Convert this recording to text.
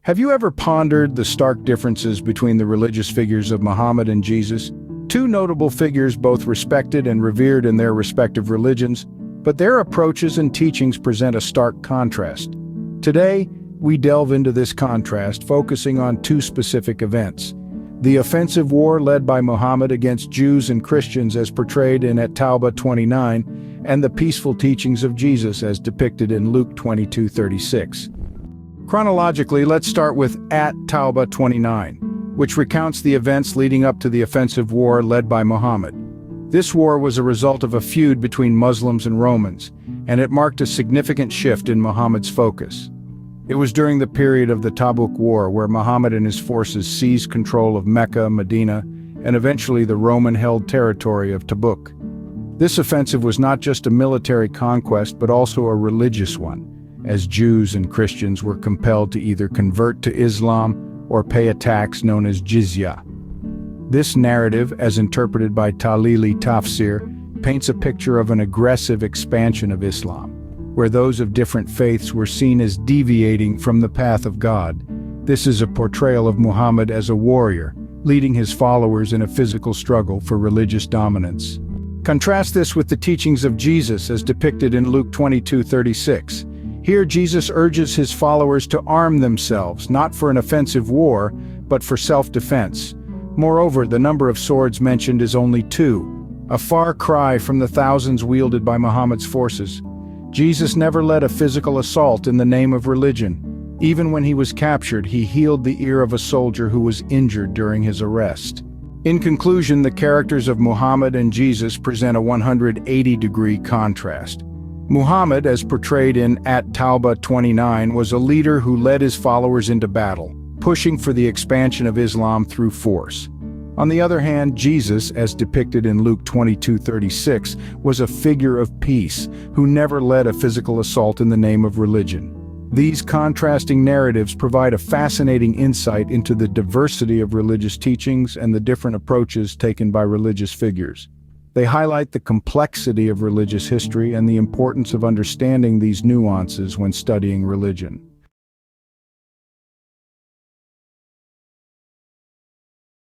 Have you ever pondered the stark differences between the religious figures of Muhammad and Jesus? Two notable figures both respected and revered in their respective religions, but their approaches and teachings present a stark contrast. Today, we delve into this contrast, focusing on two specific events: the offensive war led by Muhammad against Jews and Christians as portrayed in At Taubah 29, and the peaceful teachings of Jesus as depicted in Luke 22:36. Chronologically, let's start with At Taubah 29, which recounts the events leading up to the offensive war led by Muhammad. This war was a result of a feud between Muslims and Romans, and it marked a significant shift in Muhammad's focus. It was during the period of the Tabuk War where Muhammad and his forces seized control of Mecca, Medina, and eventually the Roman-held territory of Tabuk. This offensive was not just a military conquest but also a religious one, as Jews and Christians were compelled to either convert to Islam or pay a tax known as jizya. This narrative, as interpreted by Talili Tafsir, paints a picture of an aggressive expansion of Islam, where those of different faiths were seen as deviating from the path of God. This is a portrayal of Muhammad as a warrior, leading his followers in a physical struggle for religious dominance. Contrast this with the teachings of Jesus as depicted in Luke 22:36. Here Jesus urges his followers to arm themselves, not for an offensive war, but for self-defense. Moreover, the number of swords mentioned is only 2, a far cry from the thousands wielded by Muhammad's forces. Jesus never led a physical assault in the name of religion. Even when he was captured, he healed the ear of a soldier who was injured during his arrest. In conclusion, the characters of Muhammad and Jesus present a 180-degree contrast. Muhammad, as portrayed in At Taubah 29, was a leader who led his followers into battle, pushing for the expansion of Islam through force. On the other hand, Jesus, as depicted in Luke 22:36, was a figure of peace who never led a physical assault in the name of religion. These contrasting narratives provide a fascinating insight into the diversity of religious teachings and the different approaches taken by religious figures. They highlight the complexity of religious history and the importance of understanding these nuances when studying religion.